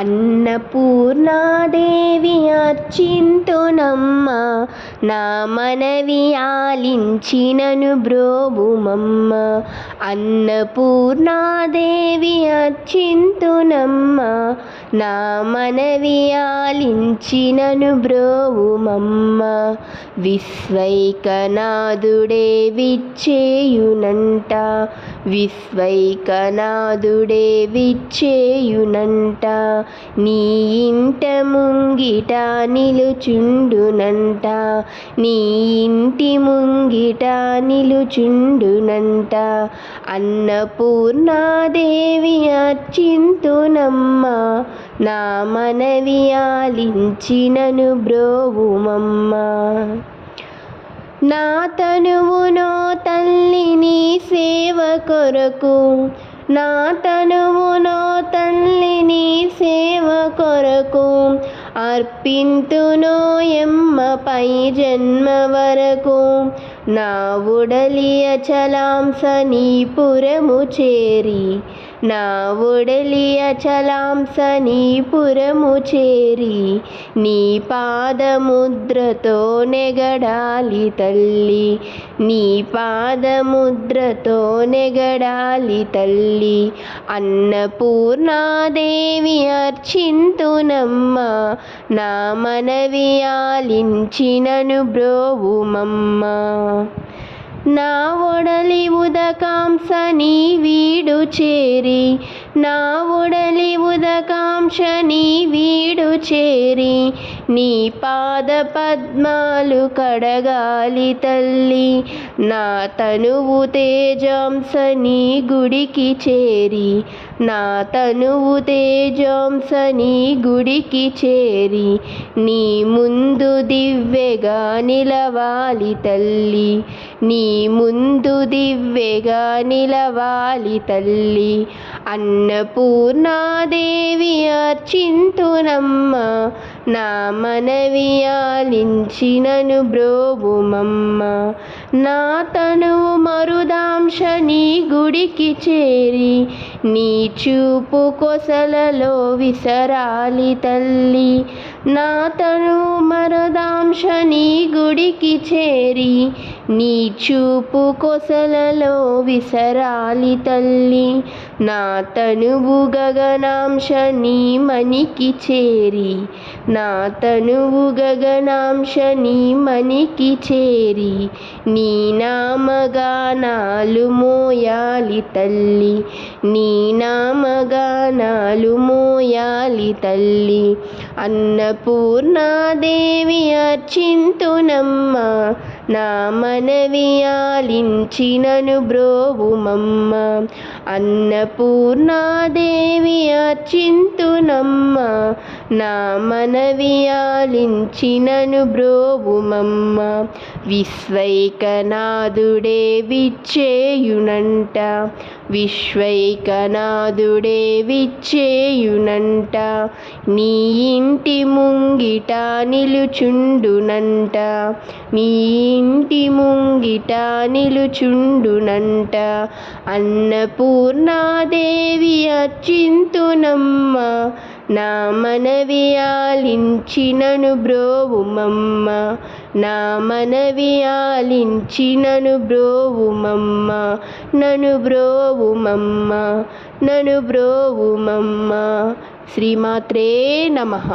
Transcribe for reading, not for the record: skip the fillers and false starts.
అన్నపూర్ణాదేవి అర్చింతునమ్మ, నా మనవి ఆలించినను బ్రోవుమమ్మ. అన్నపూర్ణాదేవి అర్చింతునమ్మ, నా మనవి ఆలించినను బ్రోవుమమ్మ. విశ్వైకనాథుడే విచ్చేయునంట, విశ్వైకనాథుడే విచ్చేయునంట. నీ ఇంట ముంగిట నిలుచుండునంట, నీ ఇంటి ముంగిట నిలుచుండునంట. అన్నపూర్ణాదేవి అర్చింతునమ్మ, నా మనవి ఆలించినను బ్రోవుమమ్మ. నా తనువునో తల్లి నీ సేవ కొరకు, నా తనువునో తల్లి నీ సేవ కొరకు. అర్పింతునోయమ్మ పై జన్మ వరకు. నా ఉడలి అచలాంస నీ పురము చేరి, నా ఉడలి అచలాంస నీ పురము చేరి. నీ పాదముద్రతో నెగడాలి తల్లి, నీ పాదముద్రతో నెగడాలి తల్లి. అన్నపూర్ణాదేవి అర్చింతునమ్మ, నా మనవి ఆలించినను బ్రోవుమమ్మ. నా ఒడలి ఉదకాంస నీ వీడు చేరి, నా ఒడలి ఉదకాంక్ష నీ వీడు చేరి. నీ పాద పద్మాలు కడగాలి తల్లి, నా తనువు తేజాంస నీ గుడికి చేరి, నా తనువు తేజాంస నీ గుడికి చేరి. నీ ముందు దివ్వెగా నిలవాలి తల్లి, నీ ముందు దివ్వెగా నిలవాలి తల్లి. అన్నపూర్ణాదేవి అర్చింతునమ్మ, నా మనవి ఆలించినను బ్రోవుమమ్మ. నా తనువు మరుదాంశ నీ గుడికి చేరి, నీ చూపు కొసలలో విసరాలి తల్లి. నా తనువు మరుదాంశ నీ గుడికి చేరి, నీ చూపు కొసలలో విసరాలి తల్లి. నా తనువు గగనాంశ నీ మనికి చేరి, నా తనువు గగనాంశ నీ మనికి చేరి. నీ నామగానాలు మోయాలి తల్లి, నీ నామగానాలు మోయాలి తల్లి. అన్నపూర్ణాదేవి అర్చింతునమ్మ, నా మనవి ఆలించినను బ్రోవుమమ్మ. అన్నపూర్ణాదేవి అర్చింతునమ్మ, నా మనవి ఆలించినను బ్రోవుమమ్మ. విశ్వైకనాథుడే విచ్చేయునంట, విశ్వైకనాథుడే విచ్చేయునంట. నీ ఇంటి ముంగిట నిలుచుండునంట, నీ ఇంటి ముంగిట నిలుచుండునంట. అన్నపూర్ణాదేవి అర్చింతునమ్మ, నా మనవి ఆలించినను బ్రోవుమమ్మ, నా మనవి ఆలించినను బ్రోవుమమ్మ. నను బ్రోవుమమ్మ, నను బ్రోవుమమ్మ. శ్రీమాత్రే నమః.